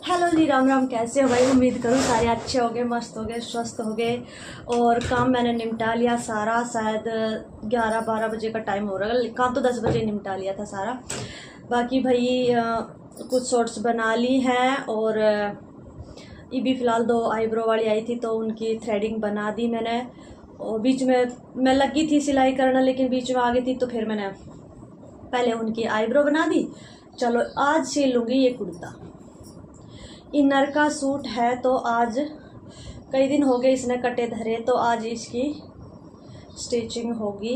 Hello जी, राम राम। कैसे हो भाई? उम्मीद करूँ सारे अच्छे हो गए, मस्त हो गए, स्वस्थ हो गए। और काम मैंने निपटा लिया सारा। शायद 11-12 बजे का टाइम हो रहा है। काम तो 10 बजे निपटा लिया था सारा। बाकी भाई कुछ शॉर्ट्स बना ली हैं। और ये भी फ़िलहाल 2 आईब्रो वाली आई थी तो उनकी थ्रेडिंग बना दी मैंने। और बीच में मैं लगी थी सिलाई करना, लेकिन बीच में आ गई थी तो फिर मैंने पहले उनकी आईब्रो बना दी। चलो आज सिल लूँगी ये कुर्ता। इनर का सूट है तो आज कई दिन हो गए इसने कटे धरे, तो आज इसकी स्टिचिंग होगी।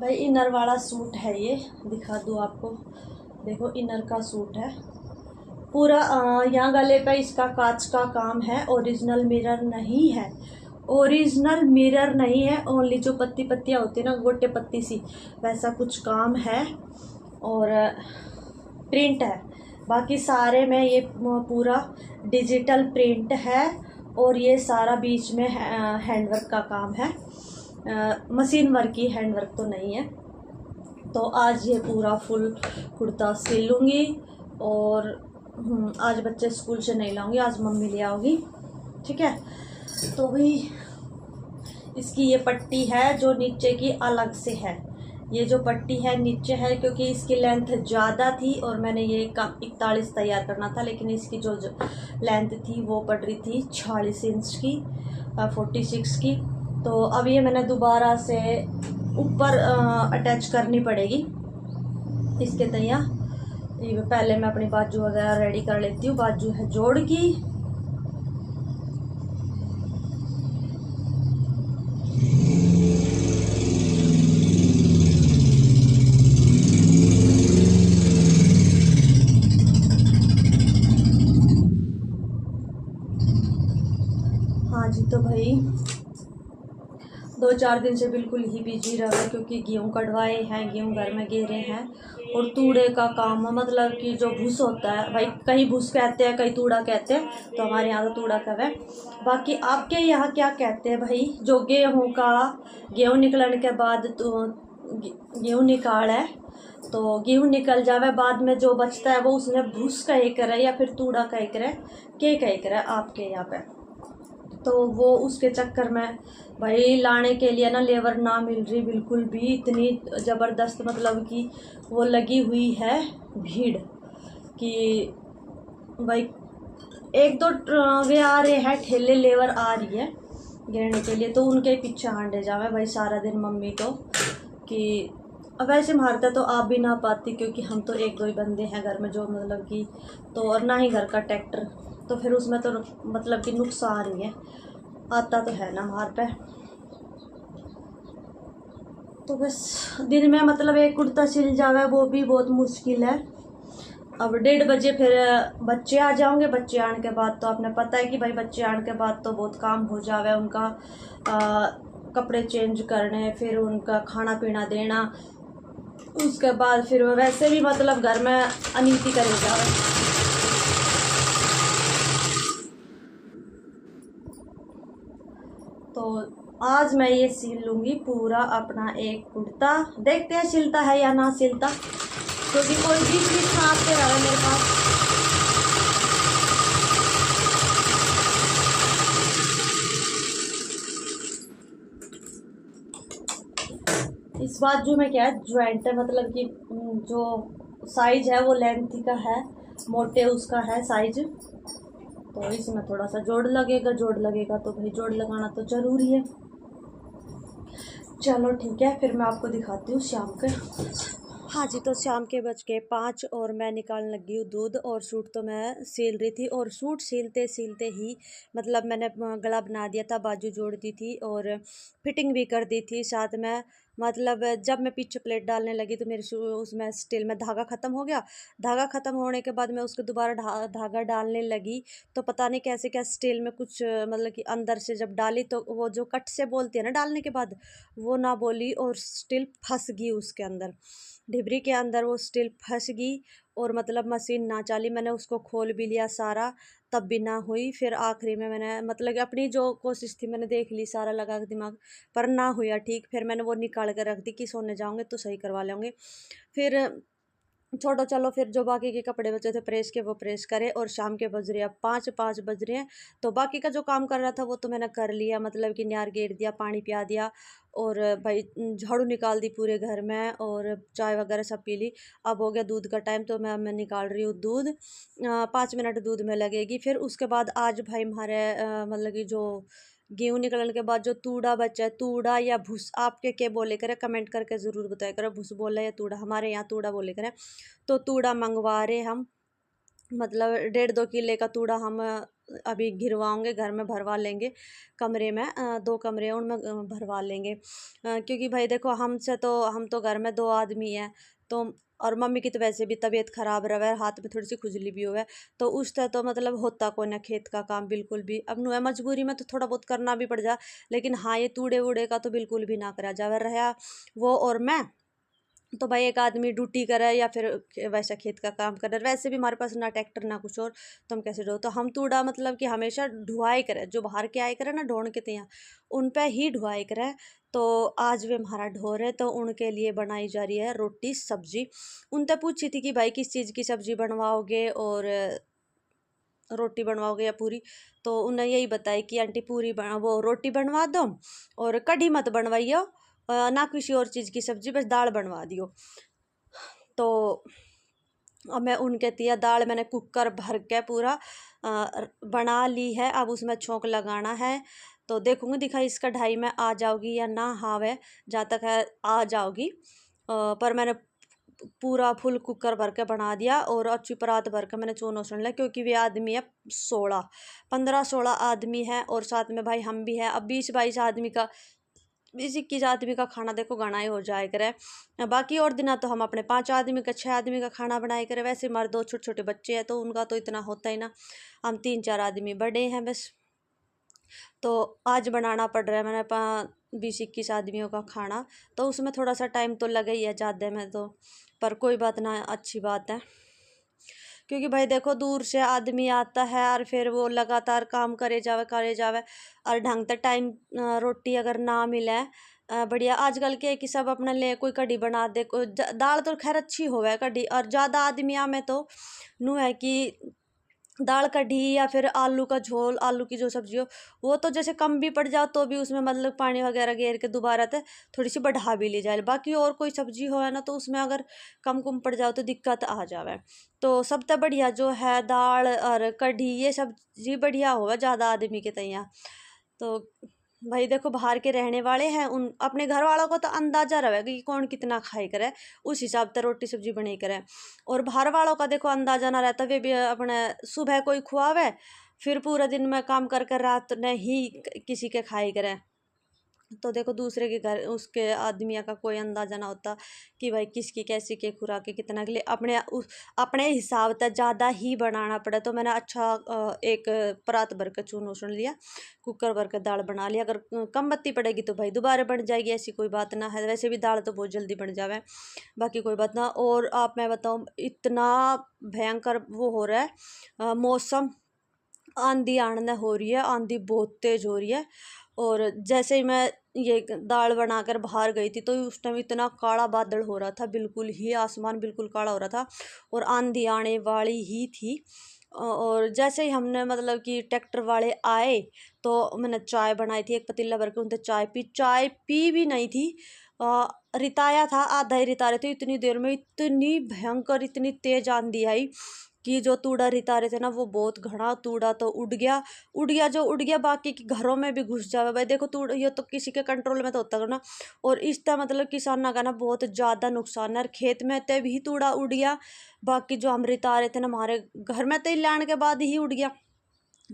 भाई इनर वाला सूट है, ये दिखा दूँ आपको। देखो इनर का सूट है पूरा। यहाँ गले पे इसका कांच का काम है। ओरिजिनल मिरर नहीं है, ओरिजिनल मिरर नहीं है। ओनली जो पत्ती पत्तियाँ होती है ना, गोटे पत्ती सी, वैसा कुछ काम है। और प्रिंट है। बाकी सारे में ये पूरा डिजिटल प्रिंट है। और ये सारा बीच में हैंडवर्क का काम है। मशीन वर्क की, हैंडवर्क तो नहीं है। तो आज ये पूरा फुल कुर्ता सिल लूँगी। और आज बच्चे स्कूल से नहीं लाऊंगी, आज मम्मी ले आओगी। ठीक है। तो भाई इसकी ये पट्टी है जो नीचे की अलग से है। ये जो पट्टी है नीचे है क्योंकि इसकी लेंथ ज़्यादा थी और मैंने ये 41 तैयार करना था, लेकिन इसकी जो लेंथ थी वो पड़ रही थी 46 इंच की, 46 की। तो अब ये मैंने दोबारा से ऊपर अटैच करनी पड़ेगी इसके तैया। ये पहले मैं अपनी बाजू वगैरह रेडी कर लेती हूँ। बाजू है जोड़ की। हाँ जी, तो भाई 2-4 दिन से बिल्कुल ही बिजी रहा क्योंकि गेहूँ कटवाए हैं, गेहूँ घर में गिरे हैं। और तूड़े का काम, मतलब कि जो भूस होता है भाई, कहीं भूस कहते हैं कहीं तूड़ा कहते हैं, तो हमारे यहाँ तो तूड़ा का है। बाकी आपके यहाँ क्या कहते हैं भाई? जो गेहूँ निकलने के बाद तो गेहूँ निकाल है, तो गेहूँ निकल जावे, बाद में जो बचता है वो उसने भूस कहे करे या फिर तूड़ा कहे करे, के कहे करे आपके यहाँ पे। तो वो उसके चक्कर में भाई लाने के लिए ना लेबर ना मिल रही बिल्कुल भी। इतनी ज़बरदस्त मतलब कि वो लगी हुई है भीड़ कि भाई 1-2 वे आ रहे हैं, ठेले लेबर आ रही है गिरने के लिए, तो उनके पीछे हांडे जावे भाई सारा दिन मम्मी तो। कि अब वैसे मारता तो आप भी ना पाती क्योंकि हम तो 1-2 ही बंदे हैं घर में जो मतलब कि, तो और ना ही घर का ट्रैक्टर, तो फिर उसमें तो मतलब कि नुकसान ही है, आता तो है ना मार पे। तो बस दिन में मतलब एक कुर्ता सिल जावे वो भी बहुत मुश्किल है। अब 1:30 बजे फिर बच्चे आ जाओगे। बच्चे आने के बाद तो आपने पता है कि भाई बच्चे आने के बाद तो बहुत काम हो जावे उनका। कपड़े चेंज करने, फिर उनका खाना पीना देना, उसके बाद फिर वैसे भी मतलब घर में अनिति करे जावे। तो आज मैं ये सिल लूँगी पूरा अपना एक कुर्ता। देखते हैं सिलता है या ना सिलता, क्योंकि कोई बीच बीच में आते रहे मेरे पास। इस बाजू में क्या है, ज्वाइंट है, मतलब कि जो साइज है वो लेंथ का है, मोटे उसका है साइज। तो इसमें थोड़ा सा जोड़ लगेगा, जोड़ लगेगा तो भाई जोड़ लगाना तो ज़रूरी है। चलो ठीक है, फिर मैं आपको दिखाती हूँ शाम के। हाँ जी, तो शाम के बज के 5 और मैं निकालने लगी हूँ दूध। और सूट तो मैं सिल रही थी, और सूट सिलते सिलते ही मतलब मैंने गला बना दिया था, बाजू जोड़ दी थी और फिटिंग भी कर दी थी साथ में। मतलब जब मैं पीछे प्लेट डालने लगी तो मेरे उसमें स्टिल में धागा ख़त्म हो गया। धागा ख़त्म होने के बाद मैं उसको दोबारा धागा डालने लगी, तो पता नहीं कैसे क्या स्टिल में कुछ मतलब कि अंदर से जब डाली तो वो जो कट से बोलती है ना डालने के बाद, वो ना बोली और स्टिल फंस गई उसके अंदर, ढिबरी के अंदर वो स्टिल फंस गई। और मतलब मशीन ना चली, मैंने उसको खोल भी लिया सारा, तब भी ना हुई। फिर आखिरी में मैंने मतलब कि अपनी जो कोशिश थी मैंने देख ली, सारा लगा के दिमाग, पर ना हुआ ठीक। फिर मैंने वो निकाल कर रख दी कि सोने जाऊँगे तो सही करवा लेंगे। फिर छोड़ो, चलो फिर जो बाकी के कपड़े बचे थे प्रेस के वो प्रेस करे। और शाम के बज रहे हैं 5 बज रहे हैं। तो बाकी का जो काम कर रहा था वो तो मैंने कर लिया, मतलब कि न्यार गेर दिया, पानी पिया दिया, और भाई झाड़ू निकाल दी पूरे घर में, और चाय वगैरह सब पी ली। अब हो गया दूध का टाइम, तो मैं निकाल रही हूँ दूध। 5 मिनट दूध में लगेगी। फिर उसके बाद आज भाई हमारे मतलब कि जो गेहूँ निकलने के बाद जो तूड़ा बचा है, तूड़ा या भूस, आपके क्या बोले करें कमेंट करके ज़रूर बताया करो, भूस बोला या तूड़ा, हमारे यहाँ तूड़ा बोले करें। तो तूड़ा मंगवा रहे हम, मतलब 1.5-2 किले का तूड़ा हम अभी घिरवाओगे, घर में भरवा लेंगे। कमरे में 2 कमरे हैं उनमें भरवा लेंगे। क्योंकि भाई देखो हम तो घर में 2 आदमी हैं, तो और मम्मी की तो वैसे भी तबीयत ख़राब रहा है, हाथ में थोड़ी सी खुजली भी हुआ है। तो उससे तो मतलब होता को ना खेत का काम बिल्कुल भी। अब नु है मजबूरी में तो थोड़ा बहुत करना भी पड़ जा, लेकिन हाँ ये तूड़े वूड़े का तो बिल्कुल भी ना करा जावे रहा वो। और मैं तो भाई एक आदमी ड्यूटी करे या फिर वैसा खेत का काम करे, वैसे भी हमारे पास ना ट्रैक्टर ना कुछ और, तो हम कैसे ढो। तो हम तूड़ा मतलब कि हमेशा ढुआई करें, जो बाहर के आए करें ना ढोण के तिया, उन पे ही ढुआई करें। तो आज वे हमारा ढो रहे, तो उनके लिए बनाई जा रही है रोटी सब्जी। उनसे पूछी थी कि भाई किस चीज़ की सब्जी बनवाओगे और रोटी बनवाओगे या पूरी। तो उन्हें यही बताया कि आंटी पूरी वो रोटी बनवा दो, और कढ़ी मत बनवाइयो, ना किसी और चीज़ की सब्जी, बस दाल बनवा दियो। तो अब मैं उनके तिया दाल मैंने कुकर भर के पूरा बना ली है। अब उसमें छोंक लगाना है। तो देखूँगी दिखा इस कढ़ाई में आ जाओगी या ना, हाँ वह जहाँ तक है आ जाओगी। पर मैंने पूरा फुल कुकर भर के बना दिया, और अच्छी परात भर के मैंने चून उसने लिया, क्योंकि वे आदमी है 15-16 आदमी है, और साथ में भाई हम भी हैं। अब 20-22 आदमी का, 20-21 आदमी का खाना देखो घना ही हो जाए करे। बाकी और दिन तो हम अपने 5 आदमी का 6 आदमी का खाना बनाए करे। वैसे हमारे 2 छोटे छोटे बच्चे हैं, तो उनका तो इतना होता ही ना, हम 3-4 आदमी बड़े हैं बस। तो आज बनाना पड़ रहा है मैंने 20-21 आदमियों का खाना, तो उसमें थोड़ा सा टाइम तो लगा ही है ज़्यादा में तो, पर कोई बात ना, अच्छी बात है। क्योंकि भाई देखो दूर से आदमी आता है, और फिर वो लगातार काम करे जावे, और ढंग से टाइम रोटी अगर ना मिले बढ़िया। आजकल के कि सब अपने लिए कोई कढ़ी बना दे, कोई दाल तो खैर अच्छी होवे कढ़ी, और ज़्यादा आदमियों में तो नू है कि दाल कढ़ी या फिर आलू का झोल, आलू की जो सब्जी हो, वो तो जैसे कम भी पड़ जाओ तो भी उसमें मतलब पानी वगैरह गेर के दोबारा से थोड़ी सी बढ़ा भी ली जाए। बाकी और कोई सब्जी हो है ना, तो उसमें अगर कम पड़ जाओ तो दिक्कत आ जावे। तो सबसे बढ़िया जो है दाल और कढ़ी, ये सब्जी बढ़िया होगा ज़्यादा आदमी के तैयार। तो भाई देखो बाहर के रहने वाले हैं, उन अपने घर वालों को तो अंदाजा रहेगा कि कौन कितना खाई करे, उस हिसाब से रोटी सब्जी बनी करे। और बाहर वालों का देखो अंदाजा ना रहता, वे भी अपने सुबह कोई खुआवे, फिर पूरा दिन में काम कर कर रात ने ही किसी के खाई करे। तो देखो दूसरे के घर उसके आदमियों का कोई अंदाजा ना होता कि भाई किसकी कैसी के खुराक के कितना के लिए, अपने हिसाब से ज़्यादा ही बनाना पड़ा। तो मैंने अच्छा एक परात भर के चून उसने लिया, कुकर भर के दाल बना लिया। अगर कम बत्ती पड़ेगी तो भाई दोबारा बन जाएगी, ऐसी कोई बात ना है। वैसे भी दाल तो बहुत जल्दी बन जावे, बाकी कोई बात ना। और आप मैं बताऊँ, इतना भयंकर वो हो रहा है मौसम, आंधी आने हो रही है, आंधी बहुत तेज हो रही है। और जैसे ही मैं ये दाल बनाकर बाहर गई थी, तो उस टाइम इतना काला बादल हो रहा था, बिल्कुल ही आसमान बिल्कुल काला हो रहा था, और आंधी आने वाली ही थी। और जैसे ही हमने मतलब कि ट्रैक्टर वाले आए, तो मैंने चाय बनाई थी, एक पतीला भर के उनसे चाय पी भी नहीं थी। रिताया था, आधा ही रिता रहे थे, इतनी देर में इतनी भयंकर इतनी तेज आंधी आई कि जो तूड़ा रिता रहे थे ना, वो बहुत घना तूड़ा तो उड़ गया, बाकी के घरों में भी घुस जावे। भाई देखो तूड़ा ये तो किसी के कंट्रोल में तो होता है ना। और इसका मतलब किसानों का ना बहुत ज़्यादा नुकसान है, और खेत में तो भी तूड़ा उड़ गया, बाकी जो हम रिता रहे थे ना हमारे घर में तो लाने के बाद ही उड़ गया।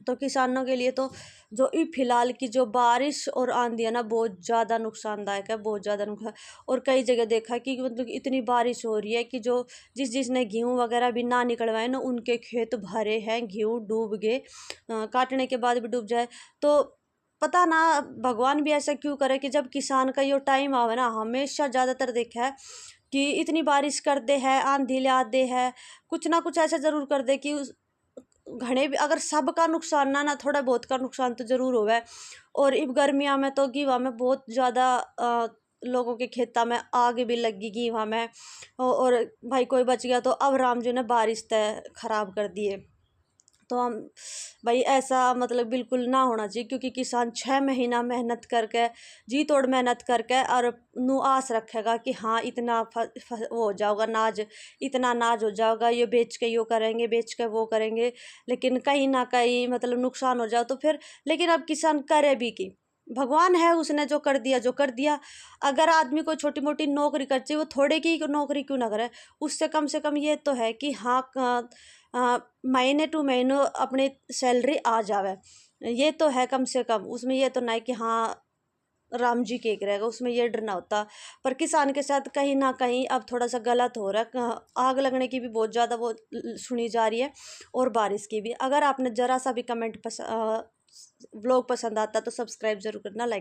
तो किसानों के लिए तो जो फिलहाल की जो बारिश और आंधी है ना, बहुत ज़्यादा नुकसानदायक है, बहुत ज़्यादा नुकसान। और कई जगह देखा कि मतलब इतनी बारिश हो रही है कि जो जिसने गेहूँ वगैरह भी ना निकलवाए ना, उनके खेत भरे हैं, गेहूँ डूब गए, काटने के बाद भी डूब जाए। तो पता ना भगवान भी ऐसा क्यों करे कि जब किसान का ये टाइम आवे ना, हमेशा ज़्यादातर देखा है कि इतनी बारिश कर दे है, आंधी ला दे है, कुछ ना कुछ ऐसा ज़रूर कर दे कि घने भी अगर सब का नुकसान ना थोड़ा बहुत का नुकसान तो ज़रूर होगा। और इब गर्मिया में तो गीवा में बहुत ज़्यादा लोगों के खेता में आग भी लगी गीवा में। और भाई कोई बच गया तो अब राम जी ने बारिश तय ख़राब कर दिए। तो हम भाई ऐसा मतलब बिल्कुल ना होना चाहिए, क्योंकि किसान 6 महीना मेहनत करके जी तोड़ मेहनत करके और नू आस रखेगा कि हाँ इतना वो हो जाएगा नाज, इतना नाज हो जाएगा, ये बेच के यो करेंगे, बेच के वो करेंगे, लेकिन कहीं ना कहीं मतलब नुकसान हो जाए तो फिर। लेकिन अब किसान करे भी कि भगवान है, उसने जो कर दिया जो कर दिया। अगर आदमी को छोटी मोटी नौकरी कर चाहिए, वो थोड़े की नौकरी क्यों ना करे, उससे कम से कम ये तो है कि हाँ महीने टू महीने अपनी सैलरी आ जावे, ये तो है कम से कम। उसमें ये तो नहीं कि हाँ राम जी के रहेगा, उसमें ये डर ना होता। पर किसान के साथ कहीं ना कहीं अब थोड़ा सा गलत हो रहा है। आग लगने की भी बहुत ज़्यादा वो सुनी जा रही है, और बारिश की भी। अगर आपने ज़रा सा भी कमेंट व्लॉग पसंद आता तो सब्सक्राइब जरूर करना, लाइक।